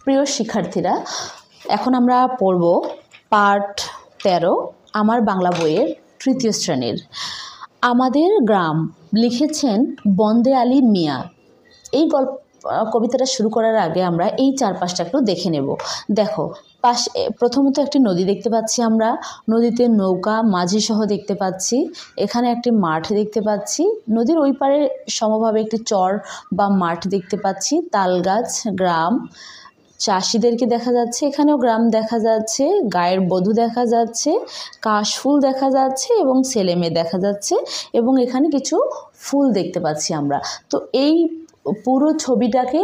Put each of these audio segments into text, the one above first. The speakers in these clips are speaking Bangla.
প্রিয় শিক্ষার্থীরা, এখন আমরা পড়ব পাঠ 13 আমার বাংলা বইয়ের তৃতীয় শ্রেণীর। আমাদের গ্রাম লিখেছেন বন্দে আলী মিয়া। এই কবিতাটা শুরু করার আগে আমরা এই চারপাশটা একটু দেখে নেব। দেখো, পাশে প্রথমত একটি নদী দেখতে পাচ্ছি আমরা, নদীতে নৌকা মাঝি সহ দেখতে পাচ্ছি, এখানে একটি মাঠ দেখতে পাচ্ছি, নদীর ওই পারে সমভাবে একটি চর বা মাঠ দেখতে পাচ্ছি, তালগাছ, গ্রাম, চাষিদেরকে দেখা যাচ্ছে, এখানেও গ্রাম দেখা যাচ্ছে, গায়ের বধূ দেখা যাচ্ছে, কাশফুল দেখা যাচ্ছে এবং ছেলে মেয়ে দেখা যাচ্ছে এবং এখানে কিছু ফুল দেখতে পাচ্ছি আমরা। তো এই পুরো ছবিটাকে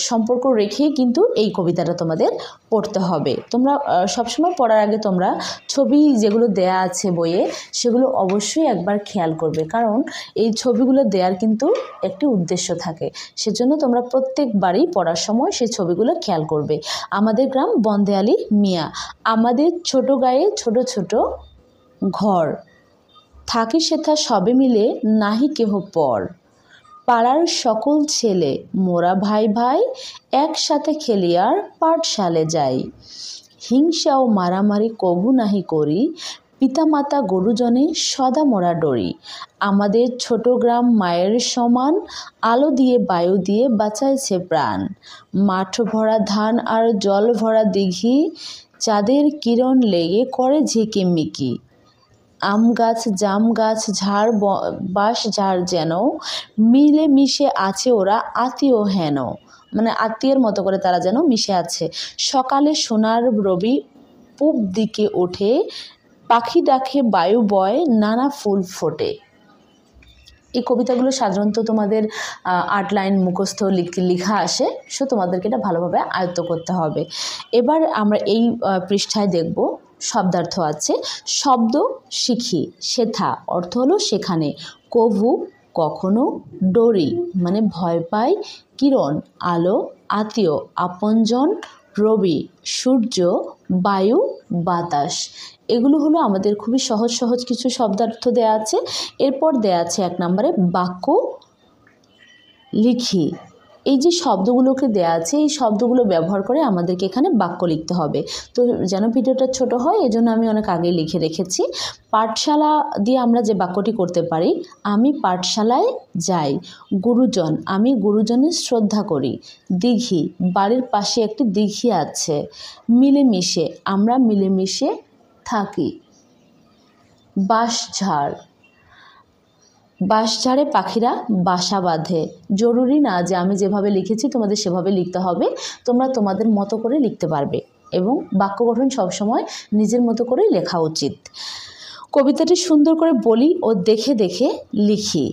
সম্পর্ক রেখেই কিন্তু এই কবিতাটা তোমাদের পড়তে হবে। তোমরা সবসময় পড়ার আগে তোমরা ছবি যেগুলো দেয়া আছে বইয়ে সেগুলো অবশ্যই একবার খেয়াল করবে, কারণ এই ছবিগুলো দেওয়ার কিন্তু একটি উদ্দেশ্য থাকে। সেজন্য তোমরা প্রত্যেকবারই পড়ার সময় সেই ছবিগুলো খেয়াল করবে। আমাদের গ্রাম বন্দে আলী মিয়া। আমাদের ছোট গায়ে ছোট ছোট ঘর, থাকি সেথা সবে মিলে নাহি কেহ পর। পাড়ার সকল ছেলে মোরা ভাই ভাই, একসাথে খেলিয়ার পাঠশালে যাই। হিংসা ও মারামারি কভু নাহি করি, পিতামাতা গরুজনে সদা মোরা ডরি। আমাদের ছোট গ্রাম মায়ের সমান, আলো দিয়ে বায়ু দিয়ে বাঁচাইছে প্রাণ। মাঠ ভরা ধান আর জল ভরা দিঘি, চাঁদের কিরণ লেগে করে ঝিকিমিকি। আম গাছ, জাম গাছ, ঝাড় বাঁশ ঝাড় যেন মিলে মিশে আছে ওরা আত্মীয় হেন, মানে আত্মীয়ের মতো করে তারা যেন মিশে আছে। সকালে সোনার রবি পূব দিকে ওঠে, পাখি ডাকে বায়ু বয় নানা ফুল ফোটে। এই কবিতাগুলো সাধারণত তোমাদের 8 লাইন মুখস্থ লেখা আসে, সো তোমাদেরকে এটা ভালোভাবে আয়ত্ত করতে হবে। এবার আমরা এই পৃষ্ঠায় দেখব শব্দার্থ আছে। শব্দ শিখি, সেথা অর্থ হলো সেখানে, কভু কখনো, ডরি মানে ভয় পাই, কিরণ আলো, আত্মীয় আপনজন, রবি সূর্য, বায়ু বাতাস। এগুলো হলো আমাদের খুবই সহজ সহজ কিছু শব্দার্থ দেয়া আছে। এরপর দেয়া আছে 1 নম্বরে বাক্য লিখি। এই যে শব্দগুলোকে দেয়া আছে এই শব্দগুলো ব্যবহার করে আমাদেরকে এখানে বাক্য লিখতে হবে। তো যেন ভিডিওটা ছোট হয় এজন্য আমি অনেক আগেই লিখে রেখেছি। পাঠশালা দিয়ে আমরা যে বাক্যটি করতে পারি, আমি পাঠশালায় যাই। গুরুজন, আমি গুরুজনের শ্রদ্ধা করি। দিঘি, বাড়ির পাশে একটি দিঘি আছে। মিলেমিশে, আমরা মিলেমিশে থাকি। বাঁশঝাড়, বাঁশঝাড়ে পাখিরা বাসা বাঁধে। জরুরি না যে আমি যেভাবে লিখেছি তোমাদের সেভাবে লিখতে হবে, তোমরা তোমাদের মতো করে লিখতে পারবে এবং বাক্য গঠন সবসময় নিজের মতো করেই লেখা উচিত। কবিতাটি সুন্দর করে বলি ও দেখে দেখে লিখি।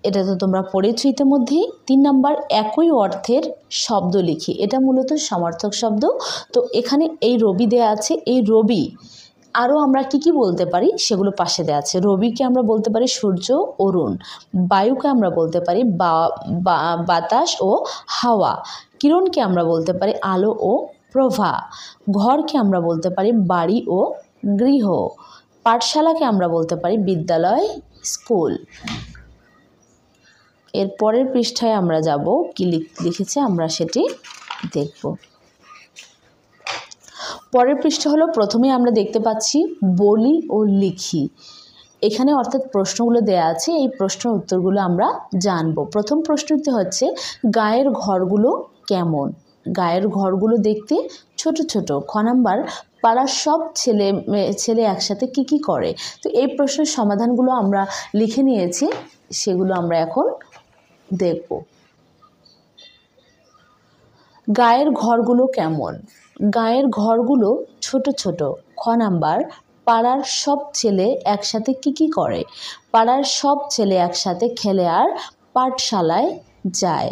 এটা তো তোমরা পড়েছো ইতিমধ্যেই। 3 নাম্বার একই অর্থের শব্দ লিখি। এটা মূলত সমার্থক শব্দ। তো এখানে এই রবি দেয়া আছে, এই রবি আরও আমরা কি বলতে পারি সেগুলো পাশে দেওয়া আছে। রবিকে আমরা বলতে পারি সূর্য, অরুণ। বায়ুকে আমরা বলতে পারি বাতাস ও হাওয়া। কিরণকে আমরা বলতে পারি আলো ও প্রভা। ঘরকে আমরা বলতে পারি বাড়ি ও গৃহ। পাঠশালাকে আমরা বলতে পারি বিদ্যালয়, স্কুল। এর পরের পৃষ্ঠায় আমরা যাব, কি লিখেছে আমরা সেটি দেখব। পরের পৃষ্ঠা হলো, প্রথমে আমরা দেখতে পাচ্ছি বলি ও লিখি। এখানে অর্থাৎ প্রশ্নগুলো দেয়া আছে, এই প্রশ্নের উত্তরগুলো আমরা জানব। প্রথম প্রশ্নটি হচ্ছে গায়ের ঘরগুলো কেমন। গায়ের ঘরগুলো দেখতে ছোট ছোট। খ নাম্বার পাড়ার সব ছেলে একসাথে কি করে। তো এই প্রশ্নের সমাধানগুলো আমরা লিখে নিয়েছি, সেগুলো আমরা এখন দেখব। গায়ের ঘরগুলো কেমন। গায়ের ঘরগুলো ছোট ছোট। খ নাম্বার পাড়ার সব ছেলে একসাথে কি করে। পাড়ার সব ছেলে একসাথে খেলে আর পাঠশালায় যায়।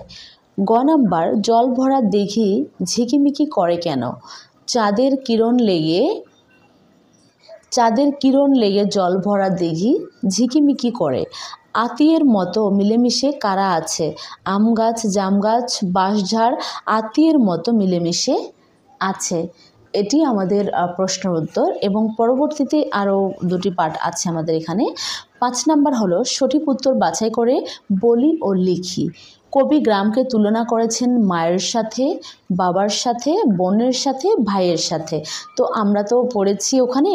গ নাম্বার জল ভরা দিঘি ঝিকিমিকি করে কেন। চাঁদের কিরণ লেগে জল ভরা দিঘি ঝিকিমিকি করে। আত্মীয়ের মতো মিলেমিশে কারা আছে। আম গাছ, জাম গাছ, বাঁশঝাড় আত্মীয়ের মতো মিলেমিশে আছে। এটি আমাদের প্রশ্নের উত্তর এবং পরবর্তীতে আরও 2টি পাঠ আছে আমাদের এখানে। 5 নাম্বার হলো সঠিক উত্তর বাছাই করে বলি ও লিখি। কবি গ্রামকে তুলনা করেছেন মায়ের সাথে, বাবার সাথে, বোনের সাথে, ভাইয়ের সাথে। তো আমরা তো পড়েছি ওখানে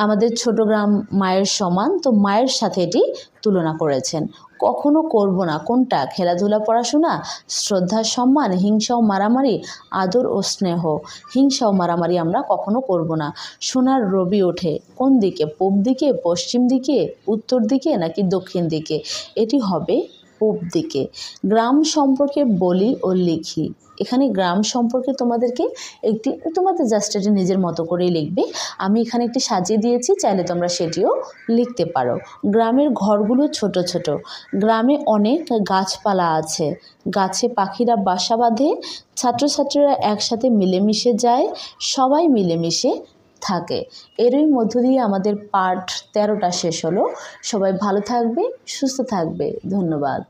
আমাদের ছোট গ্রাম মায়ের সমান, তো মায়ের সাথে এটি তুলনা করেছেন। কখনো করব না কোনটা? খেলাধুলা, পড়াশোনা, শ্রদ্ধা, সম্মান, হিংসা ও মারামারি, আদর ও স্নেহ। হিংসা ও মারামারি আমরা কখনো করব না। সোনার রবি ওঠে কোন দিকে? পূব দিকে, পশ্চিম দিকে, উত্তর দিকে নাকি দক্ষিণ দিকে? এটি হবে পূব দিকে। গ্রাম সম্পর্কে বলি ও লিখি। এখানে গ্রাম সম্পর্কে তোমাদের জাস্ট এটি নিজের মতো করেই লিখবে। আমি এখানে একটি সাজিয়ে দিয়েছি, চাইলে তোমরা সেটিও লিখতে পারো। গ্রামের ঘরগুলো ছোট ছোট। গ্রামে অনেক গাছপালা আছে, গাছে পাখিরা বাসা বাঁধে, ছাত্রছাত্রীরা একসাথে মিলেমিশে যায়, সবাই মিলেমিশে থাকে। এরই মধ্য দিয়ে আমাদের পার্ট 13টা শেষ হলো। সবাই ভালো থাকবে, সুস্থ থাকবে। ধন্যবাদ।